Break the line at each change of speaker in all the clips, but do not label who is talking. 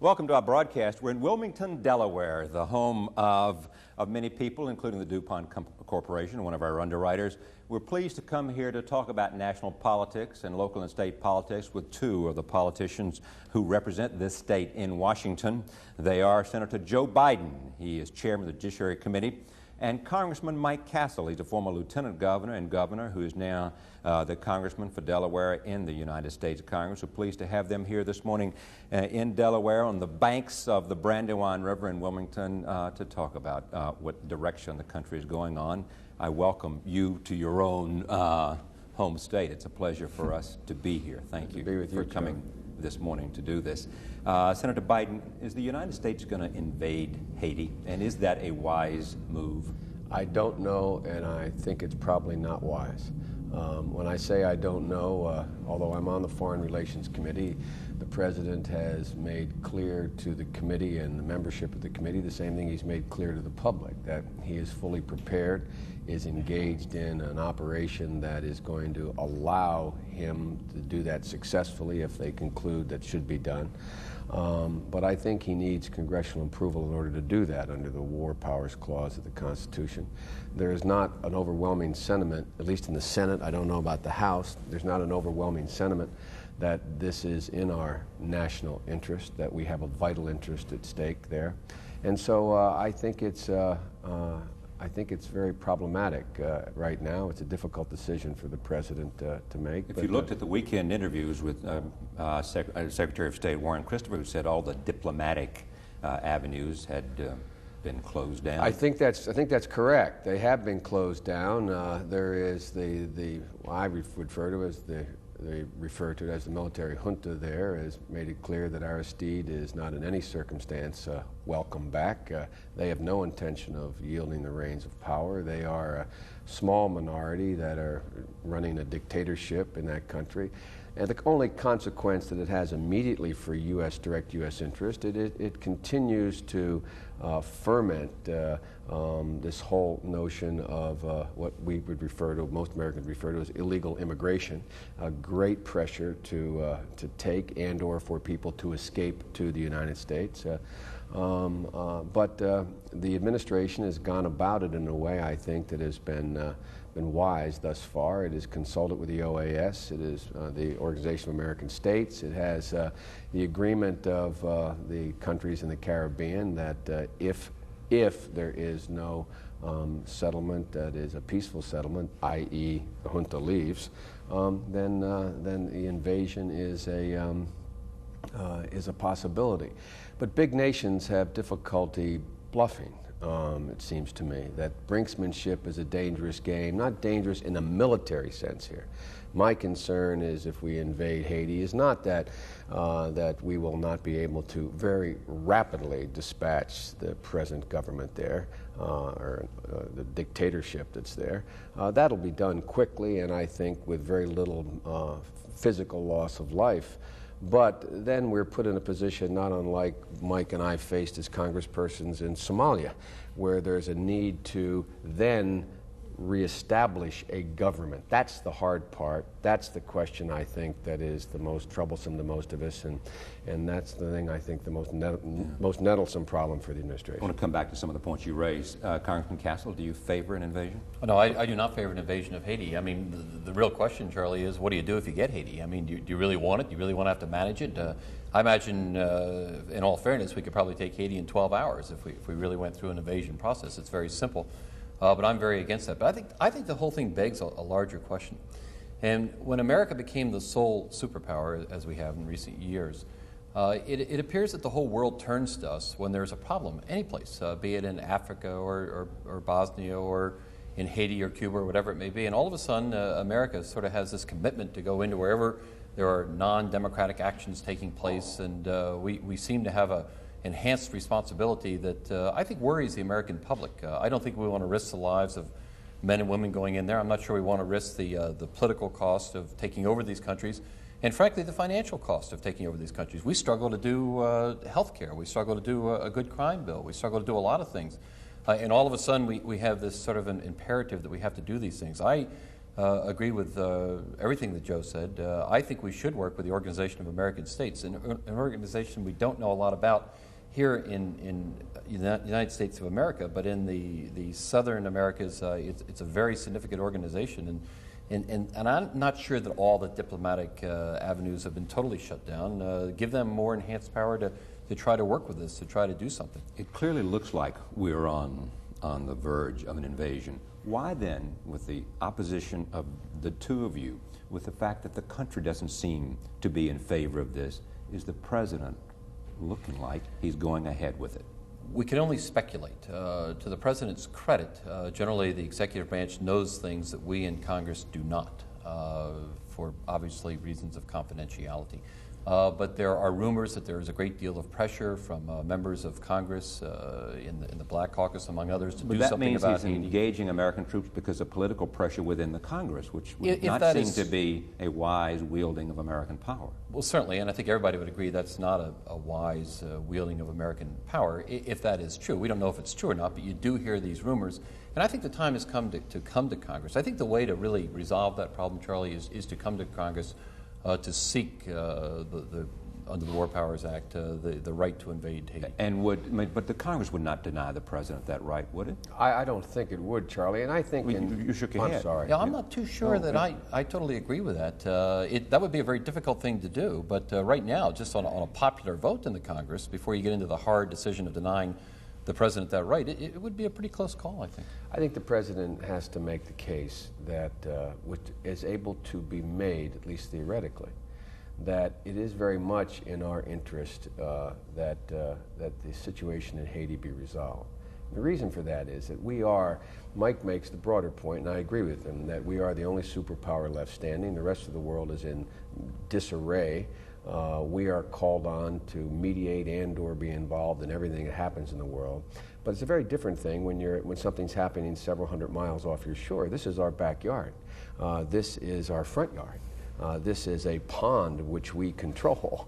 Welcome to our broadcast. We're in Wilmington, Delaware, the home of many people, including the DuPont Corporation, one of our underwriters. We're pleased to come here to talk about national politics and local and state politics with two of the politicians who represent this state in Washington. They are Senator Joe Biden. He is chairman of the Judiciary Committee, and Congressman Mike Castle. He's a former lieutenant governor and governor who is now the congressman for Delaware in the United States Congress. We're pleased to have them here this morning in Delaware on the banks of the Brandywine River in Wilmington to talk about what direction the country is going on. I welcome you to your own home state. It's a pleasure for us to be here. Thank you for coming this morning to do this. Senator Biden, is the United States going to invade Haiti, and is that a wise move?
I don't know, and I think it's probably not wise. When I say I don't know, although I'm on the Foreign Relations Committee, the President has made clear to the committee and the membership of the committee the same thing he's made clear to the public, that he is fully prepared, is engaged in an operation that is going to allow him to do that successfully if they conclude that should be done. But I think he needs congressional approval in order to do that under the War Powers Clause of the Constitution. There is not an overwhelming sentiment, at least in the Senate, I don't know about the House, there's not an overwhelming sentiment that this is in our national interest, that we have a vital interest at stake there. And so I think it's very problematic right now. It's a difficult decision for the President to make.
If you looked at the weekend interviews with Secretary of State Warren Christopher, who said all the diplomatic avenues had been closed down.
I think that's correct. They have been closed down. There is I refer to as they refer to it as the military junta there, has made it clear that Aristide is not in any circumstance welcome back. They have no intention of yielding the reins of power. They are a small minority that are running a dictatorship in that country. And the only consequence that it has immediately for direct U.S. interest, it continues to ferment this whole notion of what we would refer to, most Americans refer to as illegal immigration, a great pressure to take and or for people to escape to the United States. But the administration has gone about it in a way, I think, that has been wise thus far. It has consulted with the OAS. It is the Organization of American States. It has the agreement of the countries in the Caribbean that if there is no settlement that is a peaceful settlement, i.e. the junta leaves, then the invasion is a possibility. But big nations have difficulty bluffing. It seems to me that brinksmanship is a dangerous game, not dangerous in a military sense here. My concern is if we invade Haiti is not that we will not be able to very rapidly dispatch the present government there or the dictatorship that's there. That'll be done quickly and I think with very little physical loss of life. But then we're put in a position not unlike Mike and I faced as congresspersons in Somalia, where there's a need to then reestablish a government. That's the hard part. That's the question I think that is the most troublesome to most of us, and that's the thing I think the most nettlesome problem for the administration.
I want to come back to some of the points you raised. Congressman Castle, do you favor an invasion?
No, I do not favor an invasion of Haiti. I mean, the real question, Charlie, is what do you do if you get Haiti? I mean, do you really want it? Do you really want to have to manage it? I imagine, in all fairness, we could probably take Haiti in 12 hours if we really went through an invasion process. It's very simple. But I'm very against that. But I think the whole thing begs a larger question. And when America became the sole superpower, as we have in recent years, it appears that the whole world turns to us when there's a problem, any place, be it in Africa or Bosnia or in Haiti or Cuba or whatever it may be. And all of a sudden, America sort of has this commitment to go into wherever there are non-democratic actions taking place. And we seem to have a enhanced responsibility that I think worries the American public. I don't think we want to risk the lives of men and women going in there. I'm not sure we want to risk the political cost of taking over these countries, and frankly, the financial cost of taking over these countries. We struggle to do health care. We struggle to do a good crime bill. We struggle to do a lot of things. And all of a sudden, we have this sort of an imperative that we have to do these things. agree with everything that Joe said. I think we should work with the Organization of American States, an organization we don't know a lot about here in United States of America, but in the Southern Americas, it's a very significant organization, and I'm not sure that all the diplomatic avenues have been totally shut down. Give them more enhanced power to try to work with us, to try to do something.
It clearly looks like we're on the verge of an invasion. Why then, with the opposition of the two of you, with the fact that the country doesn't seem to be in favor of this, is the president looking like he's going ahead with it?
We can only speculate. To the president's credit, generally the executive branch knows things that we in Congress do not, for obviously reasons of confidentiality. But there are rumors that there is a great deal of pressure from members of Congress in the Black Caucus, among others, to do something about Haiti.
But that means he's engaging American troops because of political pressure within the Congress, which would not seem to be a wise wielding of American power.
Well, certainly, and I think everybody would agree that's not a wise wielding of American power, if that is true. We don't know if it's true or not, but you do hear these rumors. And I think the time has come to come to Congress. I think the way to really resolve that problem, Charlie, is to come to Congress to seek under the War Powers Act the right to invade Haiti.
But the Congress would not deny the president that right, would it?
I don't think it would, Charlie, and I think...
You shook your head.
I'm sorry.
Yeah, I'm not too sure that I totally agree with that. That would be a very difficult thing to do, but right now, just on a popular vote in the Congress, before you get into the hard decision of denying the president that right, it would be a pretty close call, I think.
I think the president has to make the case that, which is able to be made, at least theoretically, that it is very much in our interest that the situation in Haiti be resolved. The reason for that is that Mike makes the broader point, and I agree with him, that we are the only superpower left standing. The rest of the world is in disarray. We are called on to mediate and or be involved in everything that happens in the world. But it's a very different thing when something's happening several hundred miles off your shore. This is our backyard. This is our front yard. This is a pond which we control.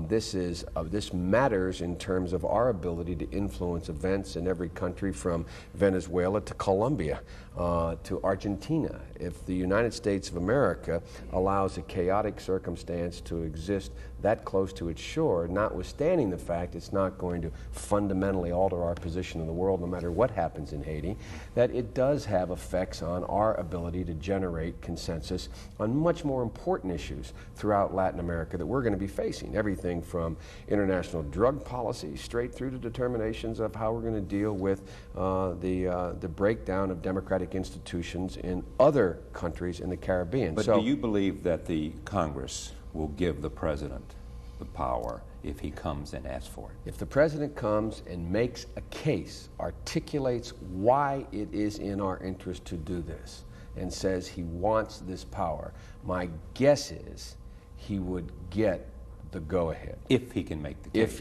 This matters in terms of our ability to influence events in every country from Venezuela to Colombia to Argentina. If the United States of America allows a chaotic circumstance to exist that close to its shore, notwithstanding the fact it's not going to fundamentally alter our position in the world no matter what happens in Haiti, that it does have effects on our ability to generate consensus on much more important issues throughout Latin America that we're going to be facing. Everything from international drug policy straight through to determinations of how we're going to deal with the breakdown of democratic institutions in other countries in the Caribbean.
But do you believe that the Congress will give the president the power if he comes and asks for it?
If the president comes and makes a case, articulates why it is in our interest to do this, and says he wants this power, my guess is he would get the go-ahead.
If he can make the case.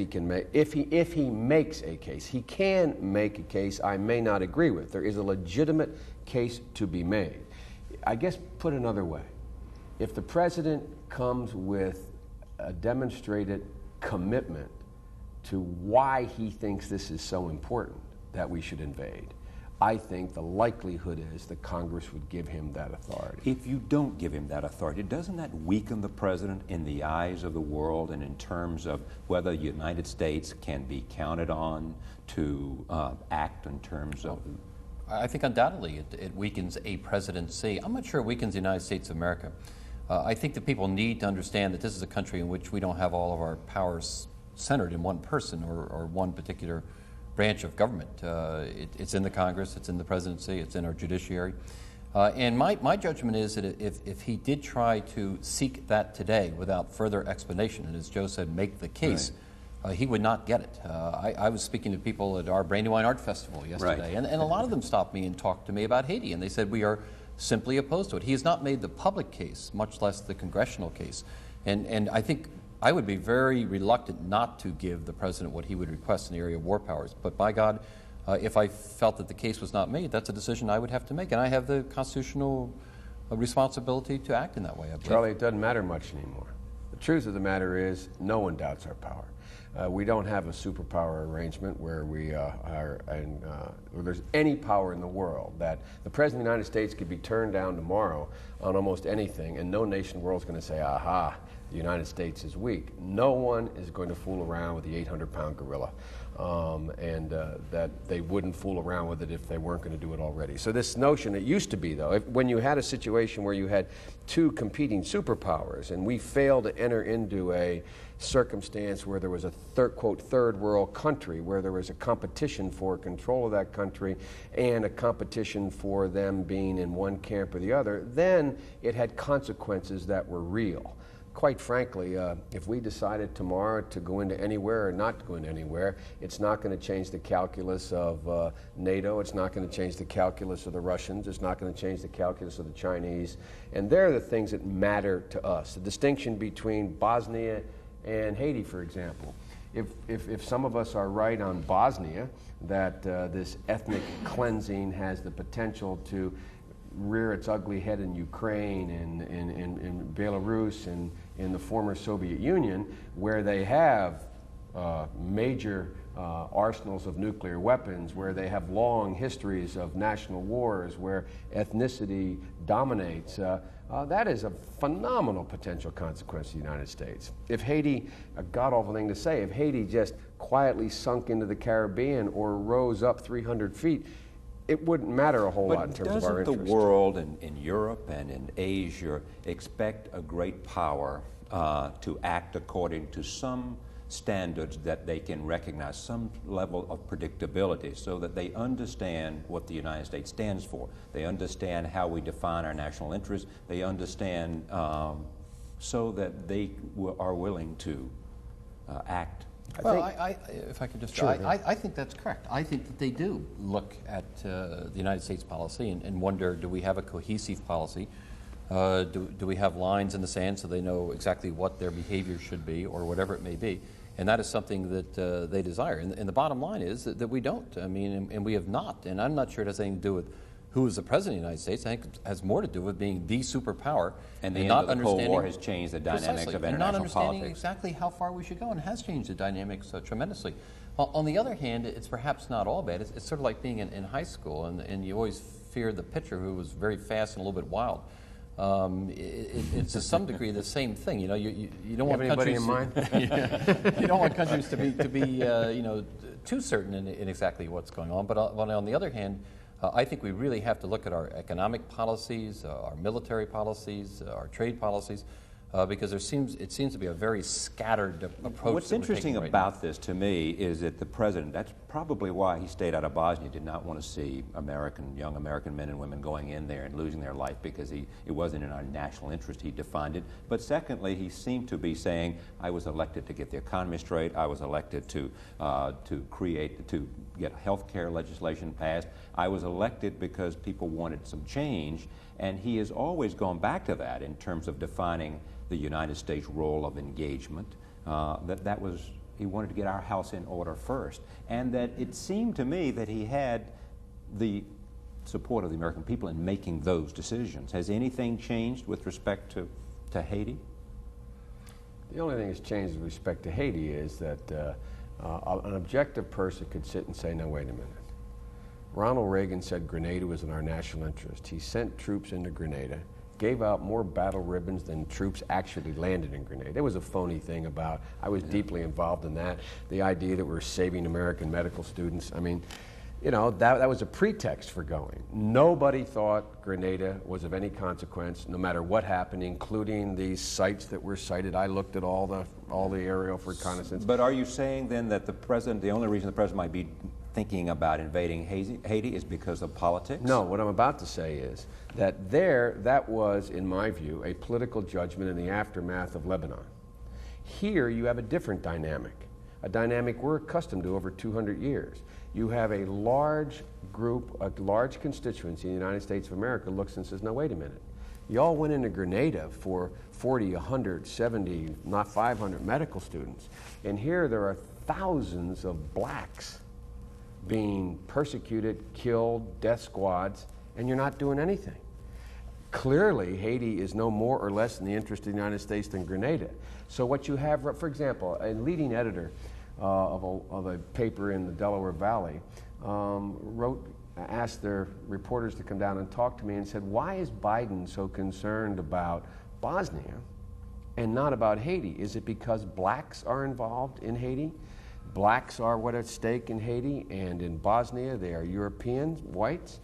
If he makes a case. He can make a case I may not agree with. There is a legitimate case to be made. I guess put another way, if the president comes with a demonstrated commitment to why he thinks this is so important that we should invade, I think the likelihood is that Congress would give him that authority.
If you don't give him that authority, doesn't that weaken the president in the eyes of the world and in terms of whether the United States can be counted on to act in terms of...
I think undoubtedly it weakens a presidency. I'm not sure it weakens the United States of America. I think that people need to understand that this is a country in which we don't have all of our powers centered in one person or one particular branch of government. It's in the Congress, it's in the presidency, it's in our judiciary. And my judgment is that if he did try to seek that today without further explanation, and as Joe said, make the case, he would not get it. I was speaking to people at our Brandywine Art Festival yesterday, and a lot of them stopped me and talked to me about Haiti, and they said we are simply opposed to it. He has not made the public case, much less the congressional case. And I think I would be very reluctant not to give the president what he would request in the area of war powers. But by God, if I felt that the case was not made, that's a decision I would have to make. And I have the constitutional responsibility to act in that way, I believe.
Charlie, it doesn't matter much anymore. The truth of the matter is no one doubts our power. We don't have a superpower arrangement where we where there's any power in the world that the President of the United States could be turned down tomorrow on almost anything, and no nation in the world is going to say, aha, the United States is weak. No one is going to fool around with the 800-pound gorilla, and that they wouldn't fool around with it if they weren't going to do it already. So this notion, it used to be, though, when you had a situation where you had two competing superpowers and we failed to enter into a circumstance where there was a quote, third world country, where there was a competition for control of that country and a competition for them being in one camp or the other, then it had consequences that were real. Quite frankly, if we decided tomorrow to go into anywhere or not to go into anywhere, it's not going to change the calculus of NATO, it's not going to change the calculus of the Russians, it's not going to change the calculus of the Chinese, and they're the things that matter to us. The distinction between Bosnia and Haiti, for example. If some of us are right on Bosnia, that this ethnic cleansing has the potential to rear its ugly head in Ukraine and in Belarus and in the former Soviet Union, where they have major arsenals of nuclear weapons, where they have long histories of national wars, where ethnicity dominates, that is a phenomenal potential consequence to the United States. If Haiti, a god-awful thing to say, if Haiti just quietly sunk into the Caribbean or rose up 300 feet, it wouldn't matter a whole lot in terms of our interest.
Doesn't the world in Europe and in Asia expect a great power to act according to some standards that they can recognize, some level of predictability, so that they understand what the United States stands for? They understand how we define our national interests. They understand so that they are willing to act.
If I could just,
sure,
I think that's correct. I think that they do look at the United States policy and wonder, do we have a cohesive policy? Do we have lines in the sand so they know exactly what their behavior should be, or whatever it may be? And that is something that they desire. And the bottom line is that we don't. I mean, and we have not. And I'm not sure it has anything to do with who is the President of the United States. I think it has more to do with being the superpower.
And the end of the Cold War has changed the dynamics of international
and not understanding
politics.
exactly how far we should go, and has changed the dynamics tremendously. On the other hand, it's perhaps not all bad. It's sort of like being in high school, and you always fear the pitcher who was very fast and a little bit wild. It's to some degree the same thing. You know, you don't want
anybody
countries
in mind?
you don't want countries to be you know, too certain in exactly what's going on. But on the other hand, I think we really have to look at our economic policies, our military policies, our trade policies, because it seems to be a very scattered approach.
What's interesting about this to me is that the president, that's probably why he stayed out of Bosnia, did not want to see young American men and women going in there and losing their life, because it wasn't in our national interest. He defined it. But secondly, he seemed to be saying, I was elected to get the economy straight. I was elected to get health care legislation passed. I was elected because people wanted some change. And he has always gone back to that in terms of defining the United States role of engagement, that was, he wanted to get our house in order first. And that it seemed to me that he had the support of the American people in making those decisions. Has anything changed with respect to Haiti?
The only thing that's changed with respect to Haiti is that an objective person could sit and say, no, wait a minute. Ronald Reagan said Grenada was in our national interest. He sent troops into Grenada, gave out more battle ribbons than troops actually landed in Grenada. There was a phony thing about, I was deeply involved in that, the idea that we're saving American medical students. I mean, you know, that was a pretext for going. Nobody thought Grenada was of any consequence, no matter what happened, including the sites that were cited. I looked at all the aerial reconnaissance.
But are you saying then that the only reason the president might be thinking about invading Haiti is because of politics?
No, what I'm about to say is that that was, in my view, a political judgment in the aftermath of Lebanon. Here you have a different dynamic, a dynamic we're accustomed to over 200 years. You have a large group, a large constituency in the United States of America looks and says, no, wait a minute. Y'all went into Grenada for 40, 100, 70, not 500 medical students. And here there are thousands of blacks being persecuted, killed, death squads, and you're not doing anything. Clearly, Haiti is no more or less in the interest of the United States than Grenada. So what you have, for example, a leading editor of a paper in the Delaware Valley, asked their reporters to come down and talk to me and said, why is Biden so concerned about Bosnia and not about Haiti? Is it because blacks are involved in Haiti? Blacks are what at stake in Haiti, and in Bosnia they are Europeans, whites.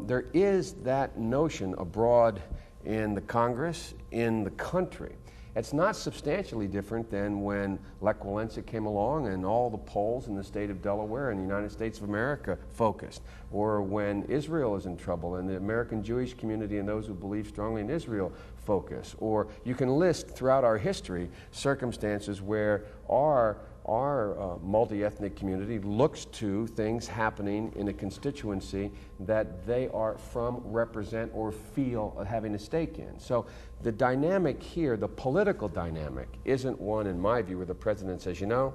There is that notion abroad in the Congress, in the country. It's not substantially different than when Lech Walesa came along and all the polls in the state of Delaware and the United States of America focused, or when Israel is in trouble and the American Jewish community and those who believe strongly in Israel focus. Or you can list throughout our history circumstances where our multi-ethnic community looks to things happening in a constituency that they are from, represent, or feel having a stake in. So the dynamic here, the political dynamic, isn't one, in my view, where the president says, you know,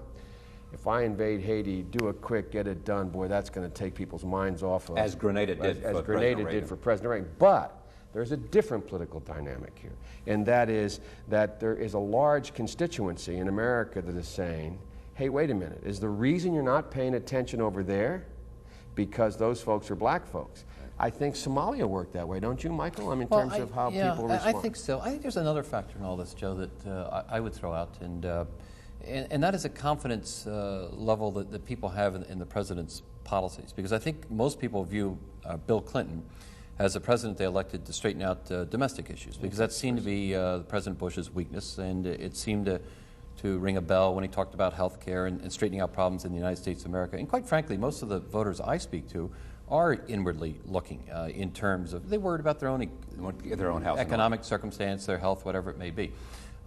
if I invade Haiti, do it quick, get it done, boy, that's going to take people's minds off of...
As Grenada did
for President Reagan. But there's a different political dynamic here, and that is that there is a large constituency in America that is saying, hey, wait a minute, is the reason you're not paying attention over there because those folks are black folks? I think Somalia worked that way, don't you, Michael? I mean, in terms of how people respond.
I think so. I think there's another factor in all this, Joe, that I would throw out, and that is a confidence level that people have in the president's policies. Because I think most people view Bill Clinton as a president they elected to straighten out domestic issues, because that seemed to be President Bush's weakness, and it seemed to ring a bell when he talked about health care and straightening out problems in the United States of America. And quite frankly, most of the voters I speak to are inwardly looking in terms of, they're worried about their own
health,
economic circumstance, their health, whatever it may be.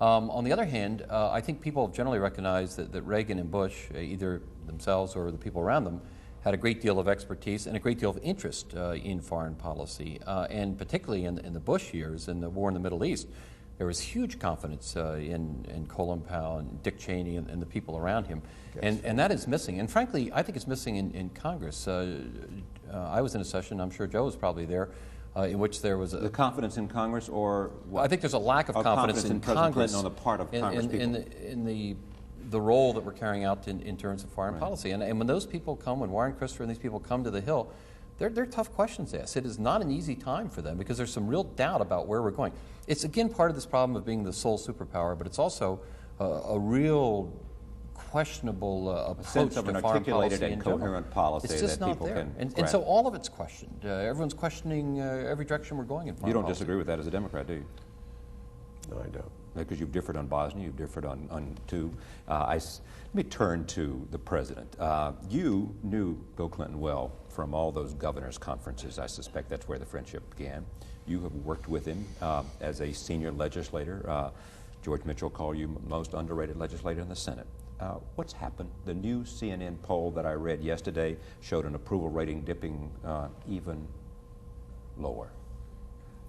On the other hand, I think people generally recognize that Reagan and Bush, either themselves or the people around them, had a great deal of expertise and a great deal of interest in foreign policy, and particularly in the Bush years, in the war in the Middle East. There was huge confidence in Colin Powell and Dick Cheney and the people around him. And that is missing. And frankly, I think it's missing in Congress. I was in a session, I'm sure Joe was probably there, in which there was
the confidence in Congress, or what?
I think there's a lack of confidence in Congress
Clinton on the part of Congress
in the role that we're carrying out in terms of foreign policy. And when those people come, when Warren Christopher and these people come to the Hill, they're tough questions to ask. It is not an easy time for them because there's some real doubt about where we're going. It's, again, part of this problem of being the sole superpower, but it's also a real questionable approach to foreign policy.
Articulated and coherent policy
it's just
that people
not there.
can
And so all of it's questioned. Everyone's questioning every direction we're going in foreign policy.
You don't disagree with that as a Democrat, do you?
No, I don't.
Because you've differed on Bosnia, you've differed on two. Let me turn to the president. You knew Bill Clinton well from all those governors' conferences. I suspect that's where the friendship began. You have worked with him as a senior legislator. George Mitchell called you most underrated legislator in the Senate. What's happened? The new CNN poll that I read yesterday showed an approval rating dipping even lower.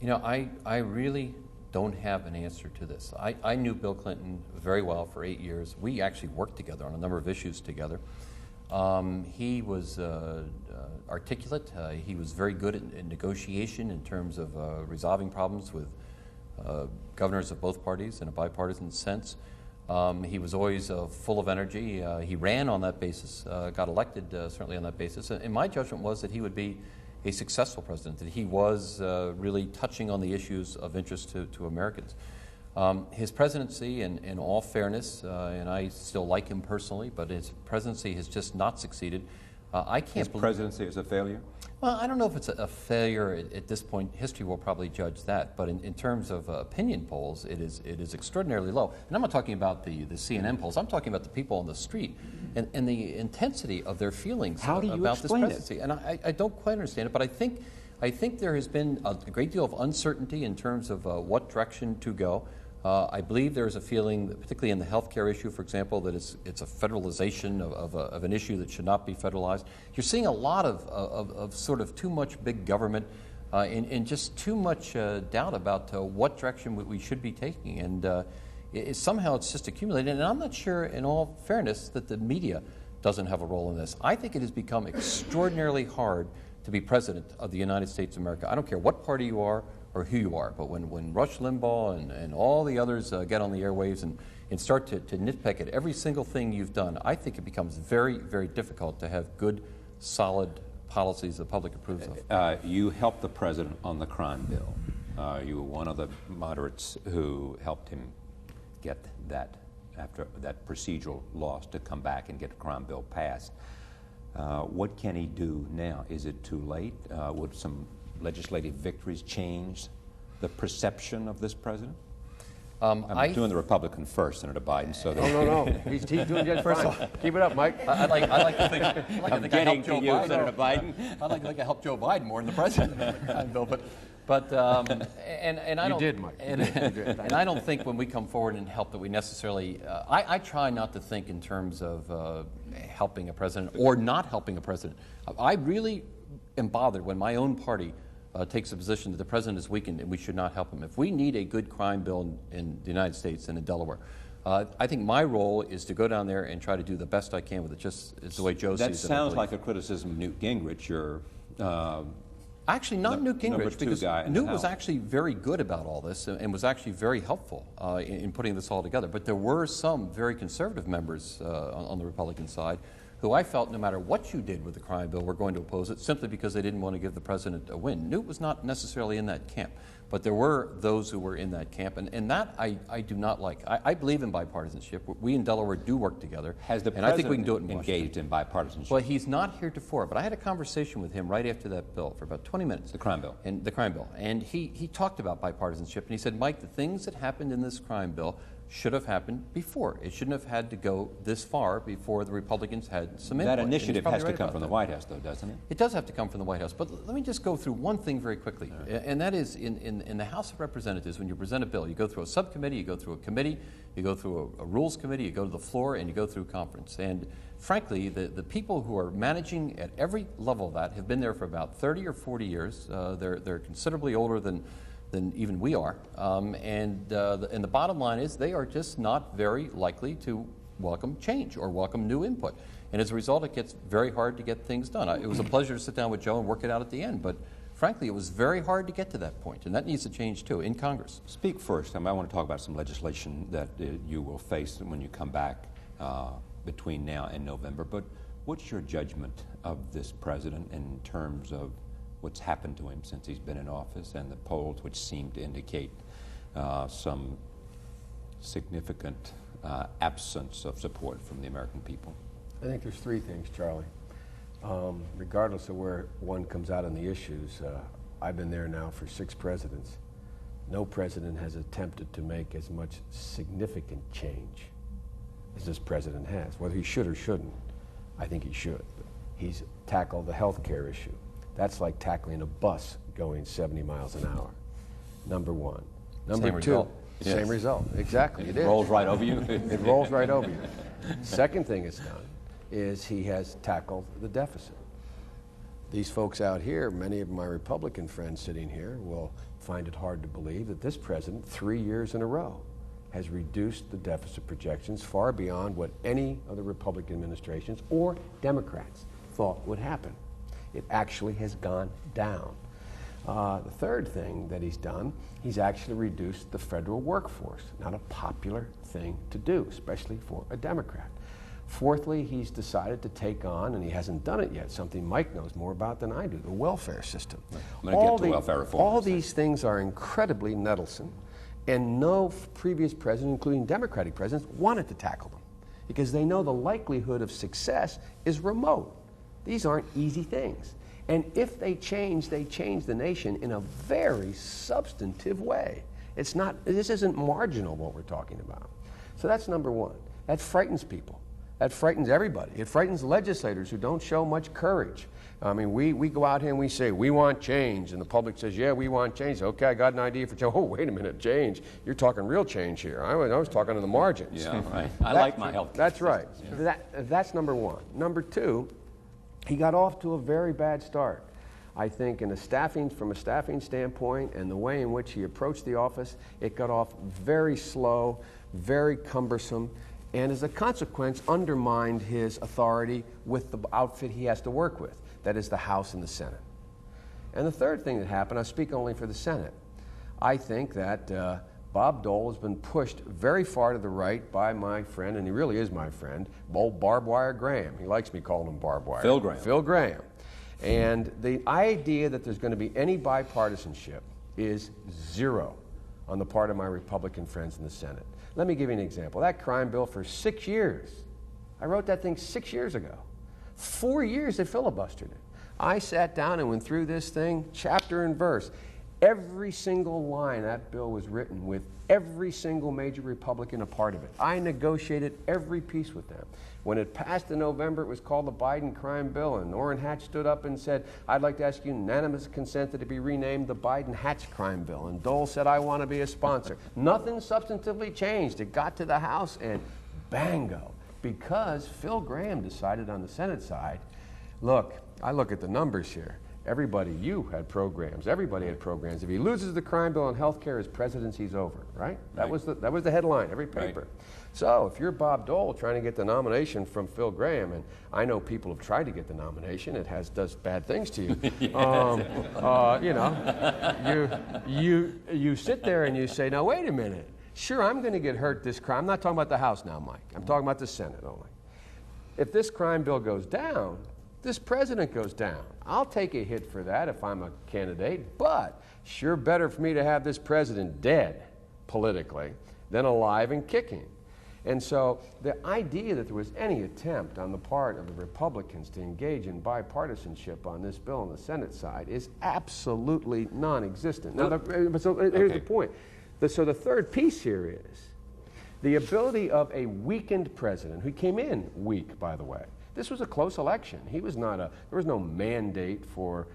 You know, I really don't have an answer to this. I knew Bill Clinton very well for 8 years. We actually worked together on a number of issues together. He was articulate. He was very good in negotiation in terms of resolving problems with governors of both parties in a bipartisan sense. He was always full of energy. He ran on that basis, got elected certainly on that basis. And my judgment was that he would be a successful president, that he was really touching on the issues of interest to Americans. His presidency, in all fairness, and I still like him personally, but his presidency has just not succeeded. I can't believe...
His presidency is a failure?
Well, I don't know if it's a failure at this point. History will probably judge that. But in terms of opinion polls, it is extraordinarily low. And I'm not talking about the CNN polls. I'm talking about the people on the street and the intensity of their feelings about this presidency. And I don't quite understand it, but I think there has been a great deal of uncertainty in terms of what direction to go. I believe there is a feeling, particularly in the health care issue, for example, that it's a federalization of an issue that should not be federalized. You're seeing a lot of sort of too much big government and just too much doubt about what direction we should be taking. And somehow it's just accumulated. And I'm not sure, in all fairness, that the media doesn't have a role in this. I think it has become extraordinarily hard to be president of the United States of America. I don't care what party you are or who you are, but when Rush Limbaugh and all the others get on the airwaves and start to nitpick at every single thing you've done, I think it becomes very, very difficult to have good, solid policies the public approves of.
You helped the president on the crime bill. You were one of the moderates who helped him get that, after that procedural loss, to come back and get the crime bill passed. What can he do now? Is it too late? Would some legislative victories change the perception of this president? I'm doing the Republican first, Senator Biden. So that
No. He's doing just fine. Keep it up, Mike.
I like to think
I'm getting to you, Senator Biden.
I'd like to think I helped Joe Biden more than the president on the crime bill, but I don't.
You did, Mike.
And I don't think when we come forward and help that we necessarily. I try not to think in terms of helping a president or not helping a president. I really am bothered when my own party takes a position that the president is weakened and we should not help him. If we need a good crime bill in the United States and in Delaware, I think my role is to go down there and try to do the best I can with it, just as the way Joe sees it.
That sounds like a criticism of Newt Gingrich, your
actually, not Newt Gingrich, because Newt was
House.
actually very good about all this and was actually very helpful in putting this all together. But there were some very conservative members on the Republican side who I felt no matter what you did with the crime bill were going to oppose it simply because they didn't want to give the president a win. Newt was not necessarily in that camp, but there were those who were in that camp, and that I do not like. I believe in bipartisanship. We in Delaware do work together,
Has the
and I think we can do it in
president
Washington.
engaged in bipartisanship?
Well, he's not heretofore, but I had a conversation with him right after that bill for about 20 minutes.
The crime bill.
And the crime bill. And he talked about bipartisanship, and he said, Mike, the things that happened in this crime bill should have happened before. It shouldn't have had to go this far before the Republicans had some input.
That initiative has to
right
come from the
that.
White House, though, doesn't it?
It does have to come from the White House, but let me just go through one thing very quickly, and that is in the House of Representatives, when you present a bill, you go through a subcommittee, you go through a committee, you go through a rules committee, you go to the floor, and you go through conference. And frankly, the people who are managing at every level of that have been there for about 30 or 40 years. They're considerably older than even we are, and the bottom line is they are just not very likely to welcome change or welcome new input. And as a result, it gets very hard to get things done. It was a pleasure to sit down with Joe and work it out at the end, but frankly, it was very hard to get to that point, and that needs to change too in Congress.
Speak first. I want to talk about some legislation that you will face when you come back between now and November, but what's your judgment of this president in terms of what's happened to him since he's been in office and the polls which seem to indicate some significant absence of support from the American people?
I think there's three things, Charlie. Regardless of where one comes out on the issues, I've been there now for 6 presidents. No president has attempted to make as much significant change as this president has. Whether he should or shouldn't, I think he should. He's tackled the health care issue. That's like tackling a bus going 70 miles an hour. Number one. Number
Same
two.
result.
Same
Yes.
result. Exactly. It is.
Rolls right over you.
It rolls right over you. Second thing it's done is he has tackled the deficit. These folks out here, many of my Republican friends sitting here, will find it hard to believe that this president, 3 years in a row, has reduced the deficit projections far beyond what any of the Republican administrations or Democrats thought would happen. It actually has gone down. The third thing that he's done, he's actually reduced the federal workforce. Not a popular thing to do, especially for a Democrat. Fourthly, he's decided to take on, and he hasn't done it yet, something Mike knows more about than I do, the welfare system.
I'm going to get to welfare reform.
All these things are incredibly nettlesome, and no previous president, including Democratic presidents, wanted to tackle them because they know the likelihood of success is remote. These aren't easy things. And if they change the nation in a very substantive way. It's not, this isn't marginal what we're talking about. So that's number one. That frightens people. That frightens everybody. It frightens legislators who don't show much courage. I mean, we go out here and we say, we want change, and the public says, yeah, we want change. Okay, I got an idea for change. Oh, wait a minute, change. You're talking real change here. I was talking to the margins.
Yeah, right. I like my health care.
That's right.
Yeah.
That's number one. Number two, he got off to a very bad start. I think from a staffing standpoint and the way in which he approached the office, it got off very slow, very cumbersome, and as a consequence undermined his authority with the outfit he has to work with, that is the House and the Senate. And the third thing that happened, I speak only for the Senate, I think that Bob Dole has been pushed very far to the right by my friend, and he really is my friend, old Barbed Wire Graham. He likes me calling him Barbed Wire.
Phil Graham.
Phil Graham. And the idea that there's going to be any bipartisanship is zero on the part of my Republican friends in the Senate. Let me give you an example. That crime bill for 6 years. I wrote that thing 6 years ago. 4 years they filibustered it. I sat down and went through this thing chapter and verse. Every single line of that bill was written with every single major Republican a part of it. I negotiated every piece with them. When it passed in November, it was called the Biden crime bill, and Orrin Hatch stood up and said, I'd like to ask unanimous consent that it be renamed the Biden-Hatch crime bill. And Dole said, I want to be a sponsor. Nothing substantively changed. It got to the House, and bango, because Phil Graham decided on the Senate side, look, I look at the numbers here. Everybody, you had programs. Everybody had programs. If he loses the crime bill on health care, his presidency's over, right? That was the headline, every paper. Right. So if you're Bob Dole trying to get the nomination from Phil Graham, and I know people have tried to get the nomination, it does bad things to you. You know, you sit there and you say, now wait a minute. Sure, I'm going to get hurt this crime. I'm not talking about the House now, Mike. I'm talking about the Senate only. If this crime bill goes down, this president goes down. I'll take a hit for that if I'm a candidate, but sure better for me to have this president dead politically than alive and kicking. And so the idea that there was any attempt on the part of the Republicans to engage in bipartisanship on this bill on the Senate side is absolutely non-existent. Now, here's the point. So the third piece here is the ability of a weakened president, who came in weak, by the way. This was a close election. He was not there was no mandate for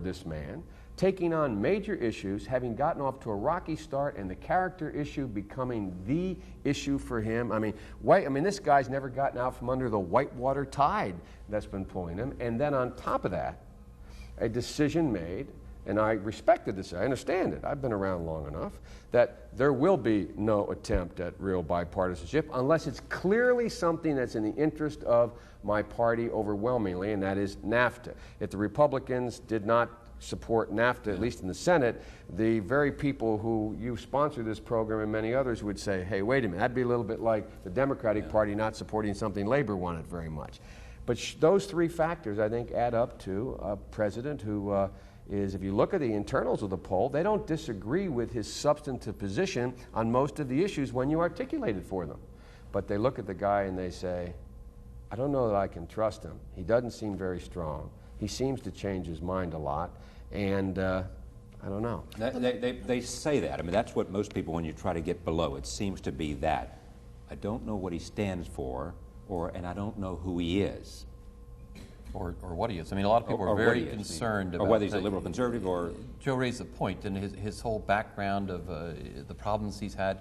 this man. Taking on major issues, having gotten off to a rocky start, and the character issue becoming the issue for him. I mean, this guy's never gotten out from under the whitewater tide that's been pulling him. And then on top of that, a decision made, and I respected this, I understand it, I've been around long enough, that there will be no attempt at real bipartisanship unless it's clearly something that's in the interest of my party overwhelmingly, and that is NAFTA. If the Republicans did not support NAFTA, at least in the Senate, the very people who you sponsor this program and many others would say, hey, wait a minute, that'd be a little bit like the Democratic Party not supporting something Labor wanted very much. But those three factors, I think, add up to a president who is, if you look at the internals of the poll, they don't disagree with his substantive position on most of the issues when you articulate it for them. But they look at the guy and they say, I don't know that I can trust him. He doesn't seem very strong. He seems to change his mind a lot, and I don't know.
They say that. I mean, that's what most people, when you try to get below, it seems to be that. I don't know what he stands for, and I don't know who he is.
Or what he is. I mean, a lot of people are very concerned about...
Or whether he's a liberal conservative or...
Joe raised the point, and his whole background of the problems he's had.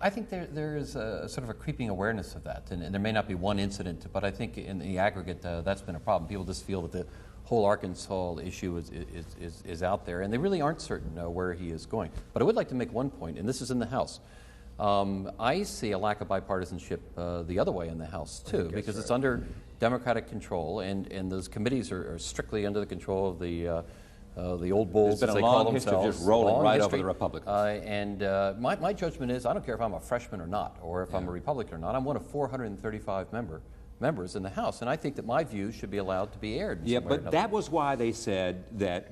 I think there is a sort of a creeping awareness of that, and there may not be one incident, but I think in the aggregate that's been a problem. People just feel that the whole Arkansas issue is out there, and they really aren't certain where he is going. But I would like to make one point, and this is in the House. I see a lack of bipartisanship the other way in the House, too, because it's under Democratic control, and those committees are strictly under the control of the old bulls,
as they call themselves. There's been a long history of just rolling right over the Republicans.
My judgment is, I don't care if I'm a freshman or not, or if I'm a Republican or not. I'm one of 435 members in the House, and I think that my views should be allowed to be aired.
Yeah, but that was why they said that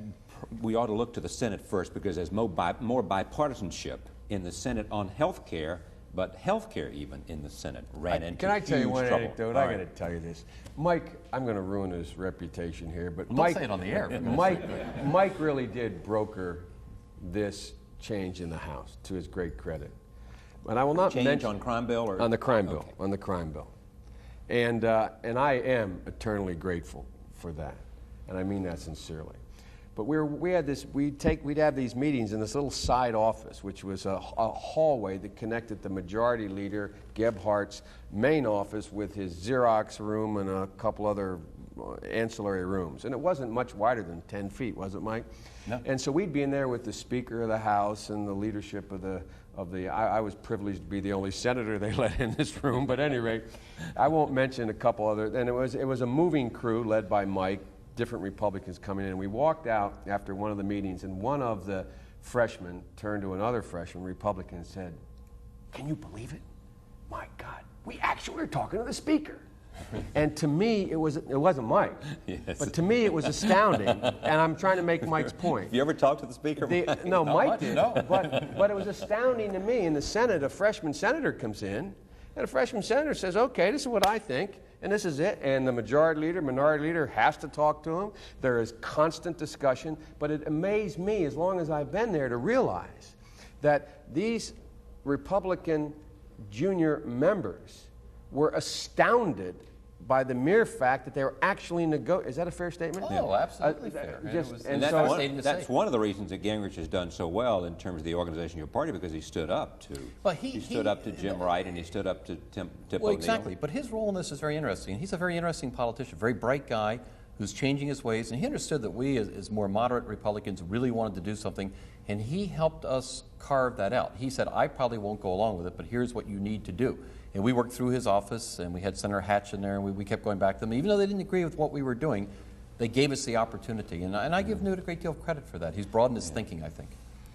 we ought to look to the Senate first, because there's more bipartisanship in the Senate on health care, but health care even in the Senate ran into
Can I tell you one
trouble.
anecdote? I got to tell you this. Mike, I'm going to ruin his reputation here, but
Don't
Mike,
say it on the air.
Mike really did broker this change in the House, to his great credit. And I will not mention
on crime bill or
on the crime bill, on the crime bill, and I am eternally grateful for that, and I mean that sincerely. But we'd have these meetings in this little side office, which was a hallway that connected the majority leader, Gebhardt's main office, with his Xerox room and a couple other ancillary rooms. And it wasn't much wider than 10 feet, was it, Mike?
No.
And so we'd be in there with the Speaker of the House and the leadership of the I was privileged to be the only senator they let in this room, but at any rate, I won't mention a couple other, and it was a moving crew led by Mike, different Republicans coming in. And we walked out after one of the meetings, and one of the freshman turned to another freshman, Republican, and said, "Can you believe it? My God, we actually were talking to the speaker." And to me, it wasn't Mike,
Yes.
but to me it was astounding, and I'm trying to make Mike's point.
Have you ever talked to the speaker?
No, Mike
Mike,
did,
no.
but it was astounding to me. In the Senate, a freshman senator comes in, and a freshman senator says, "Okay, this is what I think, and this is it." And the majority leader, minority leader has to talk to him. There is constant discussion, but it amazed me, as long as I've been there, to realize that these Republican junior members were astounded by the mere fact that they were actually negotiating. Is that a fair statement?
Oh, absolutely fair.
And that's one of the reasons that Gingrich has done so well in terms of the organization of your party, because he stood up to he stood up to Jim Wright, and he stood up to Tip O'Neill.
Exactly. But his role in this is very interesting. He's a very interesting politician, very bright guy who's changing his ways, and he understood that we, as more moderate Republicans, really wanted to do something, and he helped us carve that out. He said, "I probably won't go along with it, but here's what you need to do." And we worked through his office, and we had Senator Hatch in there, and we kept going back to them. Even though they didn't agree with what we were doing, they gave us the opportunity. And I give Newt a great deal of credit for that. He's broadened his thinking, I think.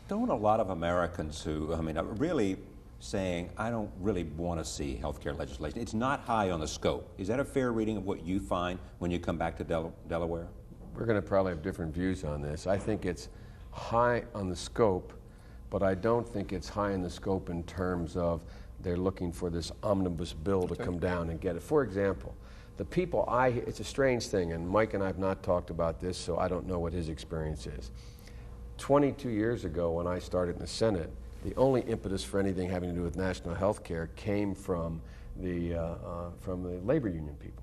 Don't a lot of Americans who, are really saying, I don't really want to see health care legislation. It's not high on the scope. Is that a fair reading of what you find when you come back to Delaware?
We're going to probably have different views on this. I think it's high on the scope, but I don't think it's high in the scope in terms of they're looking for this omnibus bill to come down and get it. For example, the people it's a strange thing, and Mike and I have not talked about this, so I don't know what his experience is. 22 years ago, when I started in the Senate, the only impetus for anything having to do with national health care came from the labor union people.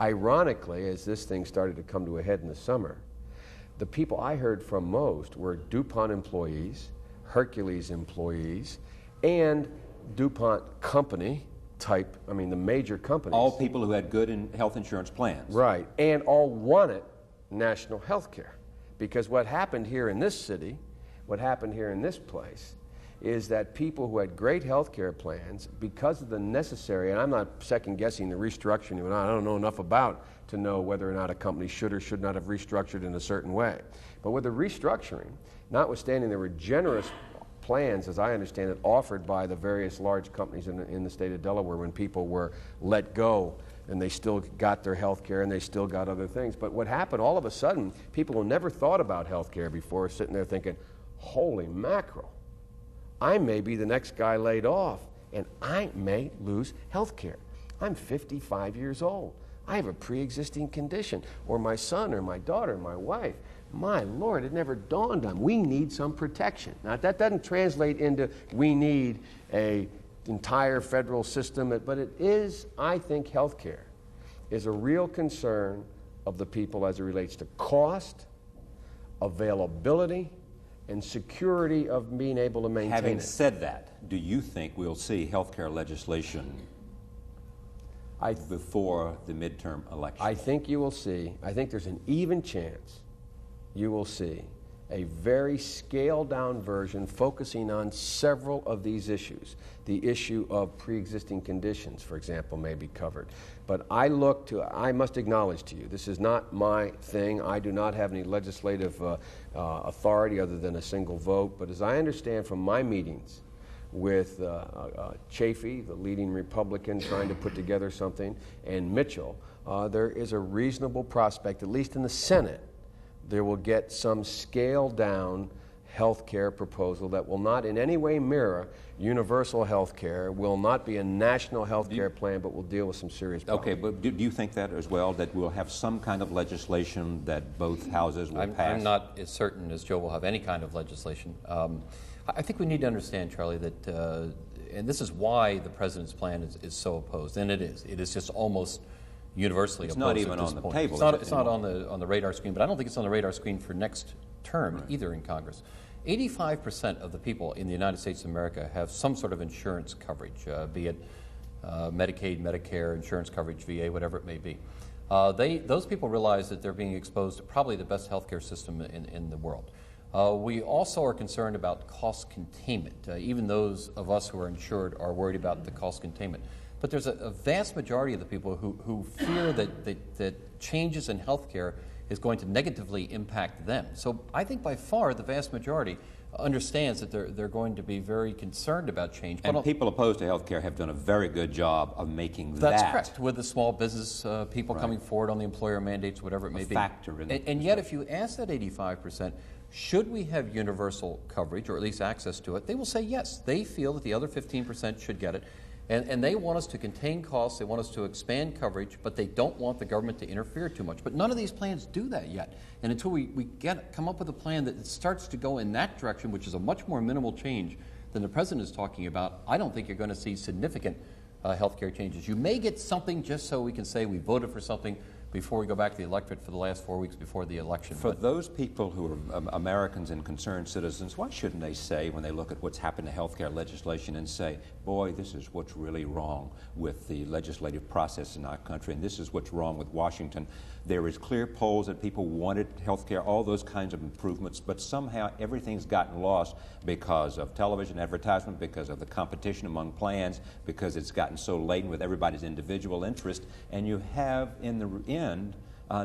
Ironically, as this thing started to come to a head in the summer, the people I heard from most were DuPont employees, Hercules employees, and DuPont company type, the major companies.
All people who had good health insurance plans.
Right, and all wanted national health care. Because what happened here in this city, what happened here in this place, is that people who had great health care plans, because of the necessary, and I'm not second guessing the restructuring, I don't know enough about to know whether or not a company should or should not have restructured in a certain way. But with the restructuring, notwithstanding there were generous plans, as I understand it, offered by the various large companies in the state of Delaware when people were let go and they still got their health care and they still got other things. But what happened, all of a sudden, people who never thought about health care before are sitting there thinking, holy mackerel, I may be the next guy laid off and I may lose health care. I'm 55 years old. I have a pre-existing condition, or my son or my daughter, my wife. My Lord, it never dawned on me. We need some protection. Now, that doesn't translate into we need an entire federal system, but it is, I think, health care is a real concern of the people as it relates to cost, availability, and security of being able to maintain
Having
it.
said that, do you think we'll see health care legislation before the midterm election?
I think you will see, I think there's an even chance you will see a very scaled-down version focusing on several of these issues. The issue of pre-existing conditions, for example, may be covered. But I must acknowledge to you, this is not my thing. I do not have any legislative authority other than a single vote. But as I understand from my meetings with Chafee, the leading Republican, trying to put together something, and Mitchell, there is a reasonable prospect, at least in the Senate, there will get some scaled-down health care proposal that will not in any way mirror universal health care, will not be a national health care plan, but will deal with some serious problems.
Okay, but do you think that as well, that we'll have some kind of legislation that both houses will pass?
I'm not as certain as Joe will have any kind of legislation. I think we need to understand, Charlie, that, and this is why the president's plan is so opposed, and it is. It is just almost universally opposed.
It's not even
at this
on the
point.
table.
It's not on the radar screen, but I don't think it's on the radar screen for next term either in Congress. 85% of the people in the United States of America have some sort of insurance coverage, be it Medicaid, Medicare, insurance coverage, VA, whatever it may be. Those people realize that they're being exposed to probably the best healthcare system in the world. We also are concerned about cost containment. Even those of us who are insured are worried about the cost containment. But there's a vast majority of the people who fear that changes in health care is going to negatively impact them. So I think by far the vast majority understands that they're going to be very concerned about change.
And people opposed to health care have done a very good job of making
That's correct, with the small business people coming forward on the employer mandates, whatever it may be.
Factor in
and yet if you ask that 85%, should we have universal coverage or at least access to it, they will say yes. They feel that the other 15% should get it. And they want us to contain costs, they want us to expand coverage, but they don't want the government to interfere too much. But none of these plans do that yet. And until we come up with a plan that starts to go in that direction, which is a much more minimal change than the President is talking about, I don't think you're going to see significant health care changes. You may get something just so we can say we voted for something before we go back to the electorate for the last 4 weeks before the election.
For those people who are Americans and concerned citizens, why shouldn't they say, when they look at what's happened to health care legislation, and say, boy, this is what's really wrong with the legislative process in our country, and this is what's wrong with Washington. There is clear polls that people wanted health care, all those kinds of improvements, but somehow everything's gotten lost because of television advertisement, because of the competition among plans, because it's gotten so laden with everybody's individual interest, and you have, in the end,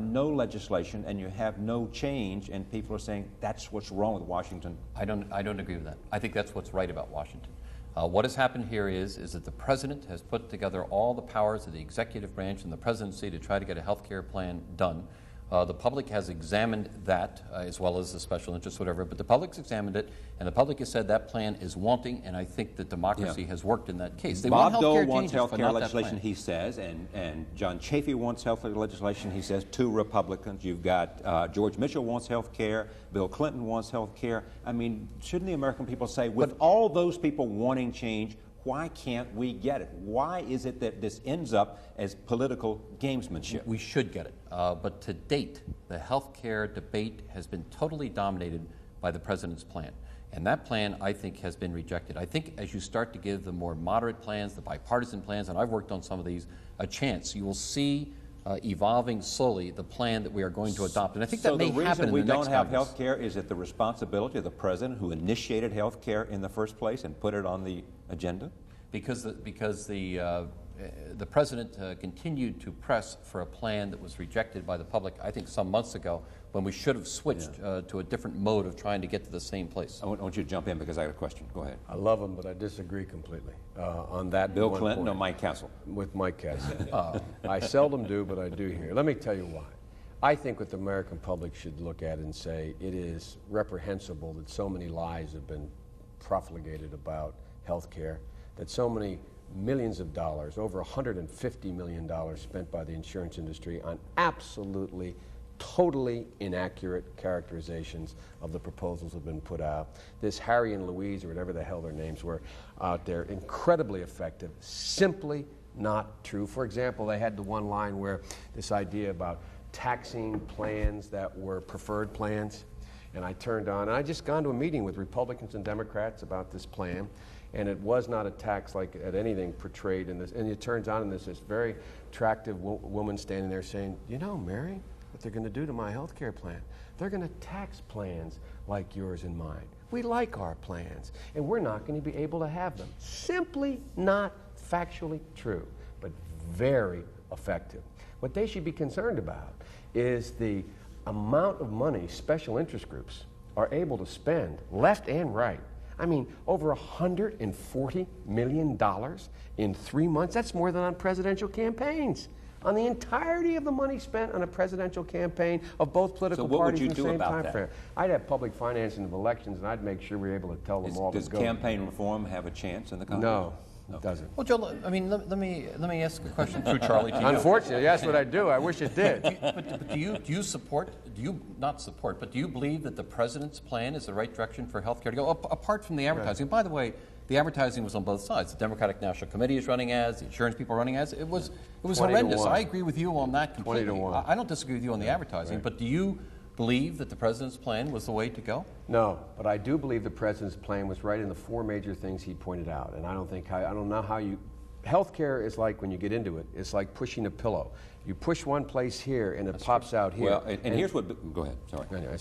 no legislation, and you have no change, and people are saying that's what's wrong with Washington.
I don't agree with that. I think that's what's right about Washington. What has happened here is that the President has put together all the powers of the executive branch and the presidency to try to get a health care plan done. The public has examined that, as well as the special interests, whatever, but the public's examined it, and the public has said that plan is wanting, and I think that democracy has worked in that case. They
Bob
want
Dole
healthcare
wants
changes,
health
but
care
not that
legislation,
plan.
he says, and John Chafee wants health care legislation, he says. 2 Republicans. You've got George Mitchell wants health care, Bill Clinton wants health care. I mean, shouldn't the American people say, with all those people wanting change, why can't we get it? Why is it that this ends up as political gamesmanship?
We should get it. But to date, the health care debate has been totally dominated by the President's plan. And that plan, I think, has been rejected. I think as you start to give the more moderate plans, the bipartisan plans, and I've worked on some of these, a chance, you will see evolving slowly the plan that we are going to adopt. And I think that may happen in the next Congress. So the reason we don't have health care is it the responsibility of the President who initiated health care in the first place and put it on the agenda? Because the President continued to press for a plan that was rejected by the public, I think, some months ago, when we should have switched to a different mode of trying to get to the same place.
I want you to jump in because I got a question. Go ahead.
I love him, but I disagree completely on that.
Bill Clinton or Mike Castle?
With Mike Castle. I seldom do, but I do here. Let me tell you why. I think what the American public should look at and say, it is reprehensible that so many lies have been profligated about health care, that so many millions of dollars, over $150 million spent by the insurance industry on absolutely, totally inaccurate characterizations of the proposals that have been put out. This Harry and Louise, or whatever the hell their names were, out there, incredibly effective, simply not true. For example, they had the one line where this idea about taxing plans that were preferred plans, and I turned on, and I just gone to a meeting with Republicans and Democrats about this plan, and it was not a tax like at anything portrayed in this. And it turns out, and there's this very attractive woman standing there saying, you know, Mary, what they're going to do to my health care plan, they're going to tax plans like yours and mine. We like our plans, and we're not going to be able to have them. Simply not factually true, but very effective. What they should be concerned about is the amount of money special interest groups are able to spend, left and right. I mean, over $140 million in 3 months. That's more than on presidential campaigns. On the entirety of the money spent on a presidential campaign of both political parties in the same time frame. I'd have public financing of elections, and I'd make sure we were able to tell them all to go.
Does campaign reform have a chance in the Congress?
No. It doesn't.
Well, Joe, I mean, let me ask a question through Charlie to you.
Unfortunately, that's what I do. I wish it did.
But do you support? Do you not support? But do you believe that the President's plan is the right direction for health care to go? Apart from the advertising. By the way, the advertising was on both sides. The Democratic National Committee is running ads. The insurance people are running ads. It was horrendous. I agree with you on that completely.
20 to 1.
I don't disagree with you on the advertising. Right. But do you believe that the President's plan was the way to go?
No, but I do believe the President's plan was right in the 4 major things he pointed out. And I don't know how you. Healthcare is like, when you get into it, it's like pushing a pillow. You push one place here and it pops out here.
Well, and here's what. Go ahead. Sorry.
Anyway,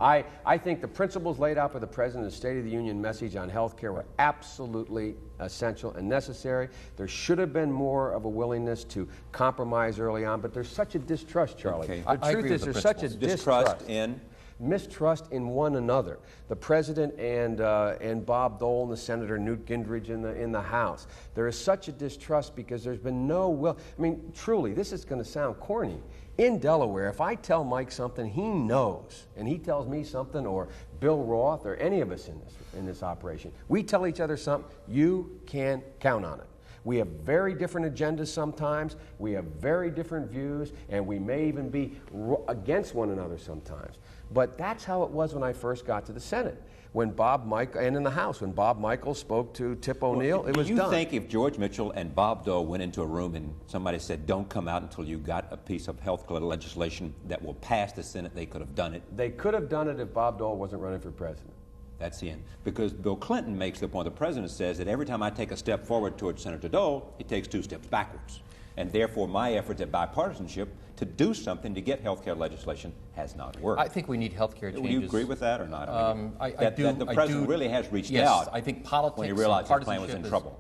I think the principles laid out by the President in the State of the Union message on health care were absolutely essential and necessary. There should have been more of a willingness to compromise early on, but there's such a distrust, Charlie.
Okay.
The truth is there's such a
distrust in?
Mistrust in one another. The President and Bob Dole and the Senator Newt Gingrich in the House. There is such a distrust because there's been no will. I mean, truly, this is going to sound corny. In Delaware, if I tell Mike something, he knows, and he tells me something, or Bill Roth, or any of us in this operation, we tell each other something, you can count on it. We have very different agendas sometimes, we have very different views, and we may even be against one another sometimes. But that's how it was when I first got to the Senate. And in the House, when Bob Michael spoke to Tip O'Neill, it was done.
Do you think if George Mitchell and Bob Dole went into a room and somebody said, don't come out until you got a piece of health care legislation that will pass the Senate, they could have done it?
They could have done it if Bob Dole wasn't running for president.
That's the end. Because Bill Clinton makes the point, the president says that every time I take a step forward towards Senator Dole, he takes 2 steps backwards. And therefore, my efforts at bipartisanship to do something to get health care legislation has not worked.
I think we need health care changes.
Do you agree with that or not?
I do.
The president really has reached
out.
Yes,
I think politics
when he realized his plan was in trouble.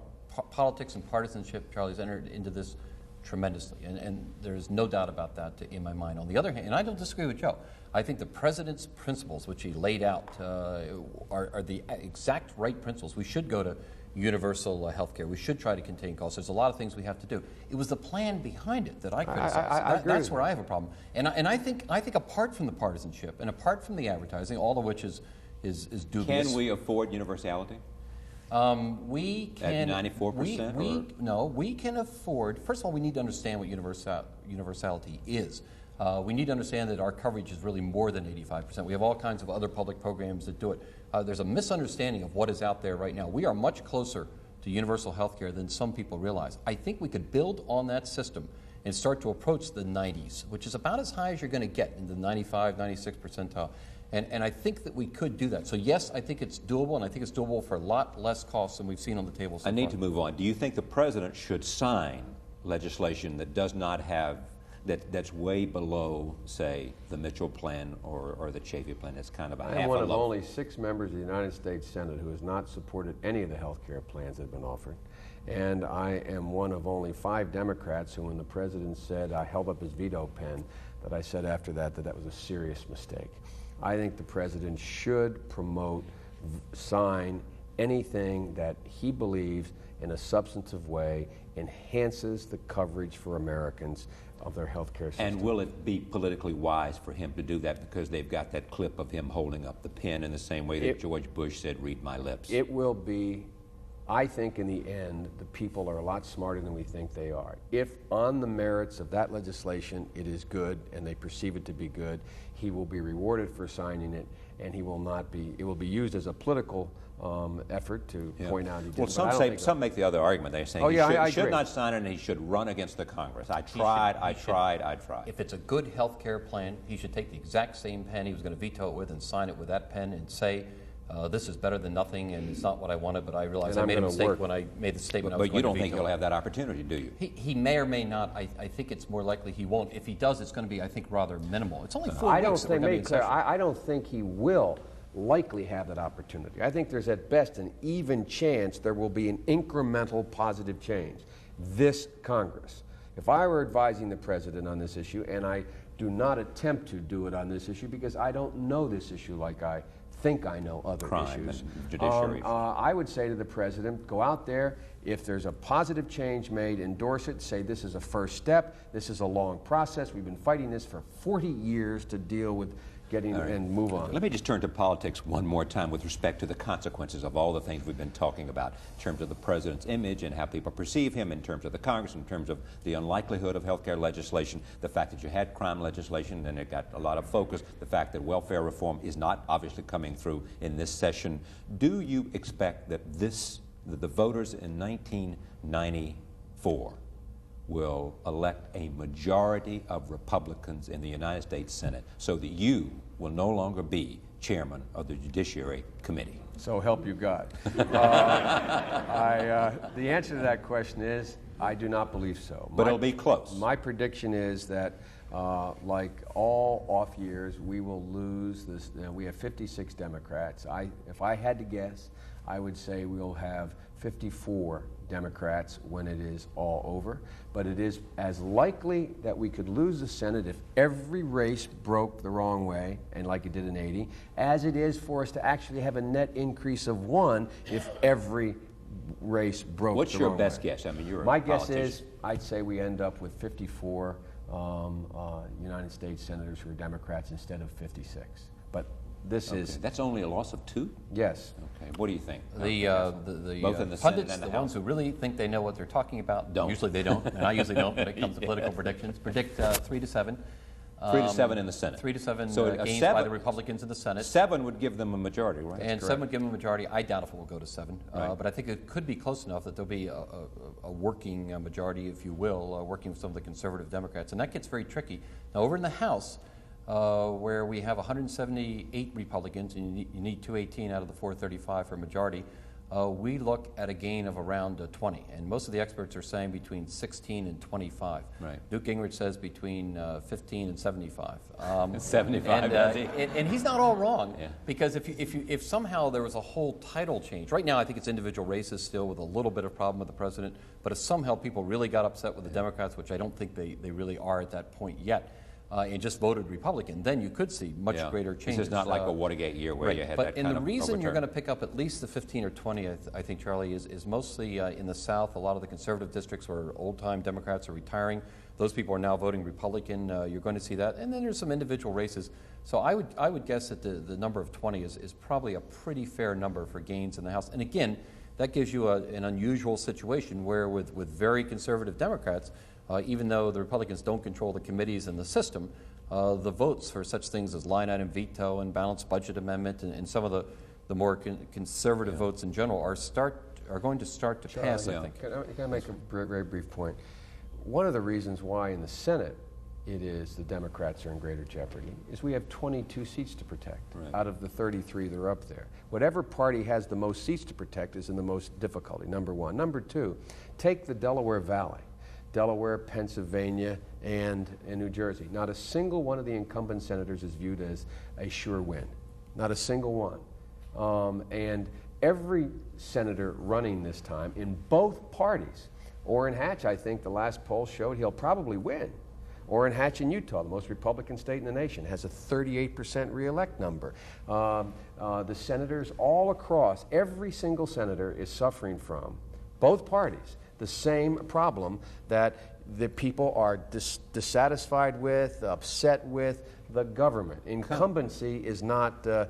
Politics and partisanship, Charlie's entered into this tremendously, and there's no doubt about that in my mind. On the other hand, and I don't disagree with Joe, I think the president's principles, which he laid out, are the exact right principles. We should go to universal health care. We should try to contain costs. There's a lot of things we have to do. It was the plan behind it that I criticize. That's where I have a problem. And I think apart from the partisanship and apart from the advertising, all of which is dubious.
Can we afford universality?
We can.
At 94%?
No, we can afford. First of all, we need to understand what universality is. We need to understand that our coverage is really more than 85%. We have all kinds of other public programs that do it. There's a misunderstanding of what is out there right now. We are much closer to universal health care than some people realize. I think we could build on that system and start to approach the 90s, which is about as high as you're going to get in the 95, 96 percentile. And I think that we could do that. So yes, I think it's doable, and I think it's doable for a lot less costs than we've seen on the table so far.
I need to move on. Do you think the president should sign legislation that does not have that's way below, say, the Mitchell plan or the Chafee plan? It's kind of a half a
I'm one of
level.
only 6 members of the United States Senate who has not supported any of the health care plans that have been offered. And I am one of only 5 Democrats who, when the president said, I held up his veto pen, that I said after that was a serious mistake. I think the president should promote, sign anything that he believes in a substantive way enhances the coverage for Americans of their health care system.
And will it be politically wise for him to do that because they've got that clip of him holding up the pen in the same way that George Bush said, read my lips?
It will be. I think in the end, the people are a lot smarter than we think they are. If on the merits of that legislation it is good and they perceive it to be good, he will be rewarded for signing it, and he will not be. It will be used as a political effort to point out he did.
Well, some make the other argument. They're saying he should not sign it and he should run against the Congress. I tried.
If it's a good health care plan, he should take the exact same pen he was going to veto it with and sign it with that pen and say, this is better than nothing, and it's not what I wanted, but I realized I made a mistake when I made the statement I was going to veto.
But you don't think he'll have that opportunity, do you?
He may or may not. I think it's more likely he won't. If he does, it's going to be, I think, rather minimal. It's only 4 weeks that we're going to be in session.
I don't think he will likely have that opportunity. I think there's at best an even chance there will be an incremental positive change this Congress. If I were advising the president on this issue, and I do not attempt to do it on this issue because I don't know this issue like I think I know other issues. I would say to the president, go out there, if there's a positive change made, endorse it, say this is a first step, this is a long process, we've been fighting this for 40 years to deal with getting and move on.
Let me just turn to politics one more time with respect to the consequences of all the things we've been talking about in terms of the president's image and how people perceive him, in terms of the Congress, in terms of the unlikelihood of health care legislation, the fact that you had crime legislation and it got a lot of focus, the fact that welfare reform is not obviously coming through in this session. Do you expect that the voters in 1994 will elect a majority of Republicans in the United States Senate so that you will no longer be chairman of the Judiciary Committee?
So help you God. The answer to that question is I do not believe so.
But it'll be close.
My prediction is that like all off years, we will lose this. We have 56 Democrats. If I had to guess, I would say we'll have 54 Democrats when it is all over. But it is as likely that we could lose the Senate if every race broke the wrong way, and like it did in '80, as it is for us to actually have a net increase of 1 if every race broke
What's
the
your
wrong
best
way.
guess? I mean, you're
My
a
guess
politician.
is I'd say we end up with 54 United States senators who are Democrats instead of 56. But this is
That's only a loss of 2?
yes.
Okay. What do you think?
The
Both in the Senate
pundits,
and the
the
House.
ones who really think they know what they're talking about,
Don't.
usually they don't, and I usually don't when it comes to political predictions, predict 3 to 7.
3 to 7 in the Senate.
3 to 7
So a
gains by
7
the Republicans in the Senate.
7 would give them a majority, right?
And 7 would give them a majority. I doubt if it will go to 7.
Right.
But I think it could be close enough that there'll be a working majority, if you will, working with some of the conservative Democrats. And that gets very tricky. Now, over in the House, where we have 178 Republicans, and you need 218 out of the 435 for a majority, we look at a gain of around 20. And most of the experts are saying between 16 and 25.
Right.
Newt Gingrich says between 15 and 75.
75, does he?
And he's not all wrong,
Yeah.
because if somehow there was a whole title change, right now I think it's individual races still with a little bit of problem with the president, but if somehow people really got upset with the Democrats, which I don't think they really are at that point yet, and just voted Republican, then you could see much greater changes.
This is not like a Watergate year where
Right.
you had
but
that
and
kind
the
of
reason you're going
overturn.
to pick up at least the 15 or 20, I think, Charlie, is mostly in the South. A lot of the conservative districts where old-time Democrats are retiring. Those people are now voting Republican. You're going to see that. And then there's some individual races. So I would guess that the number of 20 is probably a pretty fair number for gains in the House. And again, that gives you an unusual situation where with very conservative Democrats, even though the Republicans don't control the committees and the system, the votes for such things as line item veto and balanced budget amendment and some of the more conservative votes in general are going to start to pass, I think.
Can I make a very brief point? One of the reasons why in the Senate it is the Democrats are in greater jeopardy is we have 22 seats to protect out of the 33 that are up there. Whatever party has the most seats to protect is in the most difficulty, number one. Number two, take the Delaware Valley. Delaware, Pennsylvania, and New Jersey. Not a single one of the incumbent senators is viewed as a sure win. Not a single one. And every senator running this time in both parties, Orrin Hatch, I think the last poll showed he'll probably win. Orrin Hatch in Utah, the most Republican state in the nation, has a 38% re-elect number. The senators all across, every single senator is suffering from, both parties, the same problem that the people are dissatisfied with, upset with the government. Incumbency is not the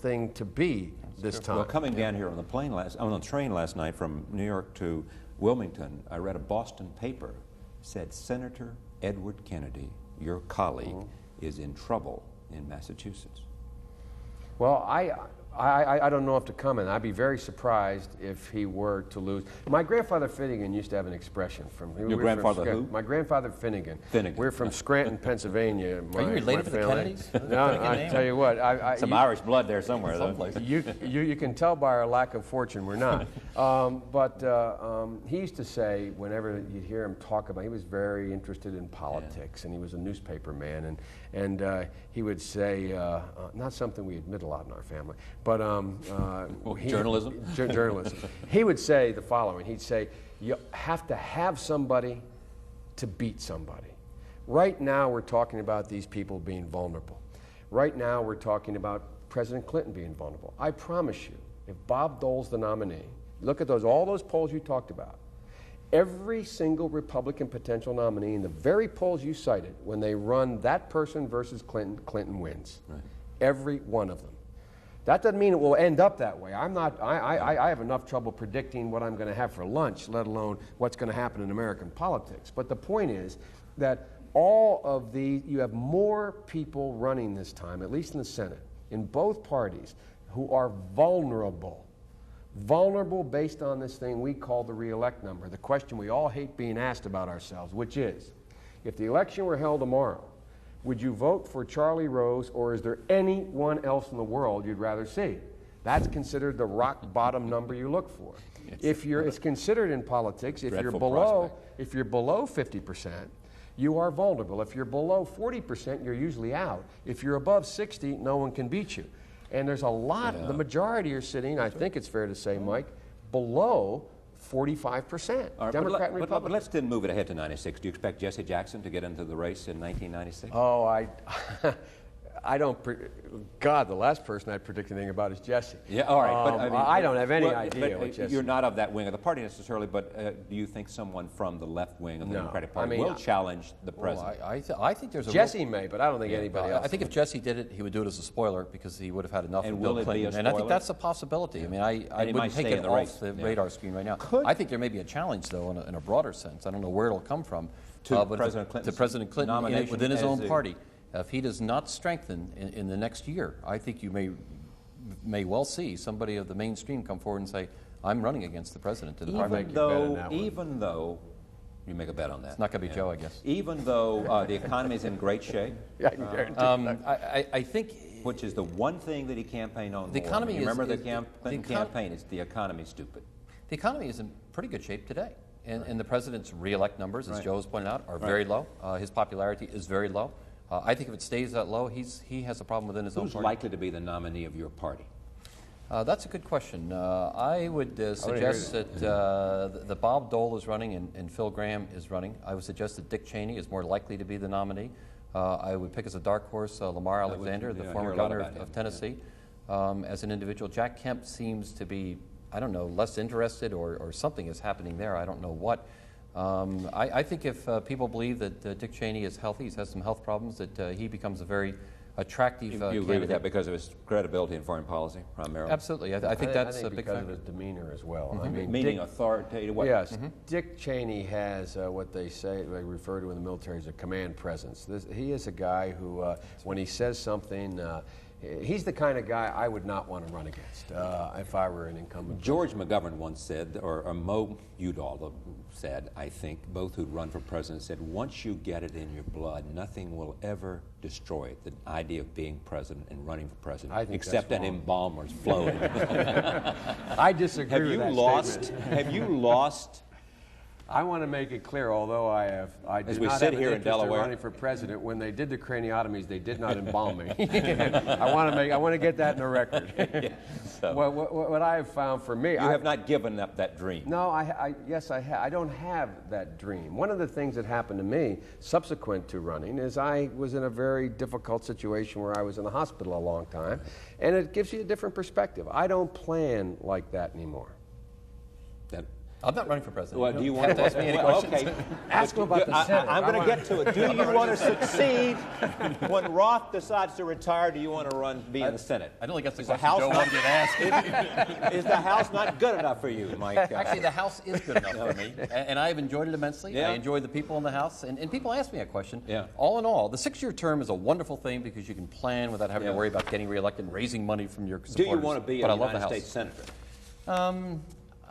thing to be this time.
Well, coming down here on the train last night from New York to Wilmington, I read a Boston paper said Senator Edward Kennedy, your colleague, is in trouble in Massachusetts.
Well, I don't know if to comment. I'd be very surprised if he were to lose. My grandfather Finnegan used to have an expression from...
Your grandfather who?
My grandfather Finnegan.
Finnegan.
We're from Scranton, Pennsylvania.
Are you related to the Kennedys?
No, I tell you what.
Some Irish blood there somewhere, though.
Someplace.
You can tell by our lack of fortune we're not. But he used to say, whenever you'd hear him talk about, he was very interested in politics, and he was a newspaper man, and he would say, not something we admit a lot in our family, but
journalism?
Journalism. He would say the following. He'd say, you have to have somebody to beat somebody. Right now we're talking about these people being vulnerable. Right now we're talking about President Clinton being vulnerable. I promise you, if Bob Dole's the nominee, look at all those polls you talked about, every single Republican potential nominee in the very polls you cited, when they run that person versus Clinton, Clinton wins. Right. Every one of them. That doesn't mean it will end up that way. I have enough trouble predicting what I'm going to have for lunch, let alone what's going to happen in American politics. But the point is that you have more people running this time, at least in the Senate, in both parties, who are vulnerable. Vulnerable based on this thing we call the re-elect number, the question we all hate being asked about ourselves, which is, if the election were held tomorrow, would you vote for Charlie Rose, or is there anyone else in the world you'd rather see? That's considered the rock bottom number you look for. It's considered in politics, if you're below 50%, you are vulnerable. If you're below 40%, you're usually out. If you're above 60, no one can beat you. And there's a lot, the majority are sitting, I think it's fair to say, Mike, below 45%,
Right,
Democrat and Republican.
but let's then move it ahead to 96. Do you expect Jesse Jackson to get into the race in 1996?
Oh, I don't. God, the last person I predict anything about is Jesse.
Yeah, all right. But,
I don't have any idea what Jesse.
You're not of that wing of the party necessarily, but do you think someone from the left wing of the Democratic Party will challenge the president?
I think there's a
Jesse may, but I don't think anybody else.
I think if Jesse did it, he would do it as a spoiler because he would have had enough
And
of
will
Bill
it be a
Clinton. And I think
spoiler?
that's a possibility. Yeah. I mean, I wouldn't take it off the radar screen right now. I think there may be a challenge, though, in a broader sense. I don't know where it'll come from.
To President Clinton
within his own party. If he does not strengthen in the next year, I think you may well see somebody of the mainstream come forward and say, I'm running against the president.
Even though, you make a bet on that.
It's not going to be Joe, I guess.
Even though the economy is in great shape.
Yeah, I can guarantee
I think...
Which is the one thing that he campaigned on.
The economy
remember the Clinton campaign, it's the economy stupid.
The economy is in pretty good shape today. And the president's re-elect numbers, as Joe has pointed out, are very low. His popularity is very low. I think if it stays that low, he has a problem within his own party.
Who's likely to be the nominee of your party?
That's a good question. I would suggest that the Bob Dole is running and Phil Gramm is running. I would suggest that Dick Cheney is more likely to be the nominee. I would pick as a dark horse Lamar Alexander, the former governor of Tennessee, as an individual. Jack Kemp seems to be, I don't know, less interested or something is happening there. I don't know what. I think if people believe that Dick Cheney is healthy, he's had some health problems, that he becomes a very attractive
You agree with that because of his credibility in foreign policy, primarily?
Absolutely. I think that's a big
because
factor.
of his demeanor as well.
Mm-hmm.
I mean,
meaning authoritative. What?
Yes, Dick Cheney has what they refer to in the military as a command presence. He is a guy who, when he says something, he's the kind of guy I would not want to run against if I were an incumbent.
George McGovern once said, or Mo Udall said, I think, both who'd run for president, said, once you get it in your blood, nothing will ever destroy it, the idea of being president and running for president, except that embalmer's flowing.
I disagree with that statement.
Have you lost?
I want to make it clear, although I do not have an interest in running for president, when they did the craniotomies, they did not embalm me. I want to get that in the record.
So.
What I have found for me,
you have not given up that dream.
No, yes, I have. I don't have that dream. One of the things that happened to me subsequent to running is I was in a very difficult situation where I was in the hospital a long time, and it gives you a different perspective. I don't plan like that anymore.
I'm not running for president.
Well, do you want to
ask me any questions?
Okay.
Ask him about the Senate.
I'm going to get to it. Do you want to succeed when Roth decides to retire? Do you want to be in the Senate?
I don't think that's the question Joe wanted to ask.
Is the House not good enough for you, Mike?
Actually, the House is good enough for me, and I have enjoyed it immensely. I enjoy the people in the House, and people ask me a question. All in all, the 6-year term is a wonderful thing because you can plan without having to worry about getting reelected and raising money from your supporters.
Do you want to be a United States Senator?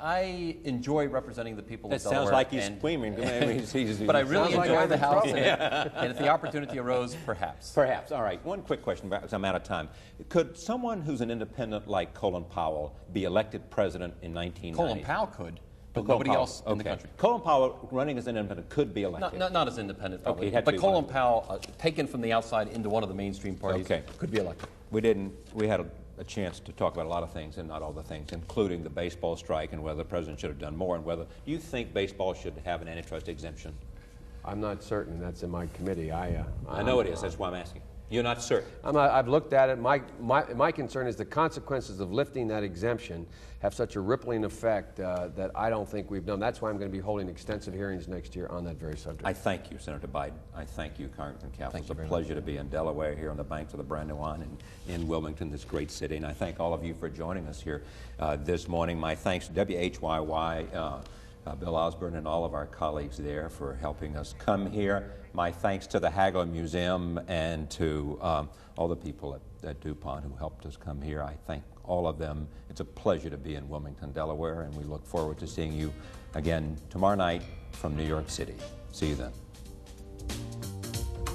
I enjoy representing the people of Delaware.
That sounds like he's screaming.
But I really enjoy the House, and if the opportunity arose, perhaps.
Perhaps. All right. One quick question, because I'm out of time. Could someone who's an independent like Colin Powell be elected president in 1990?
Colin Powell could, but nobody else in the country.
Colin Powell, running as an independent, could be elected.
Not as independent, probably.
Okay,
but Colin Powell, taken from the outside into one of the mainstream parties, could be elected.
We had a chance to talk about a lot of things, and not all the things, including the baseball strike and whether the president should have done more, and whether you think baseball should have an antitrust exemption.
I'm not certain. That's in my committee. I
know it is. That's why I'm asking. You're not certain.
I've looked at it. My concern is the consequences of lifting that exemption have such a rippling effect that I don't think we've done. That's why I'm going to be holding extensive hearings next year on that very subject.
I thank you, Senator Biden. I thank you, Congressman Kaplan. It's a pleasure to be in Delaware, here on the banks of the Brandywine, and in Wilmington, this great city. And I thank all of you for joining us here this morning. My thanks to WHYY, Bill Osborne, and all of our colleagues there for helping us come here. My thanks to the Hagler Museum and to all the people at DuPont who helped us come here. I thank all of them. It's a pleasure to be in Wilmington, Delaware, and we look forward to seeing you again tomorrow night from New York City. See you then.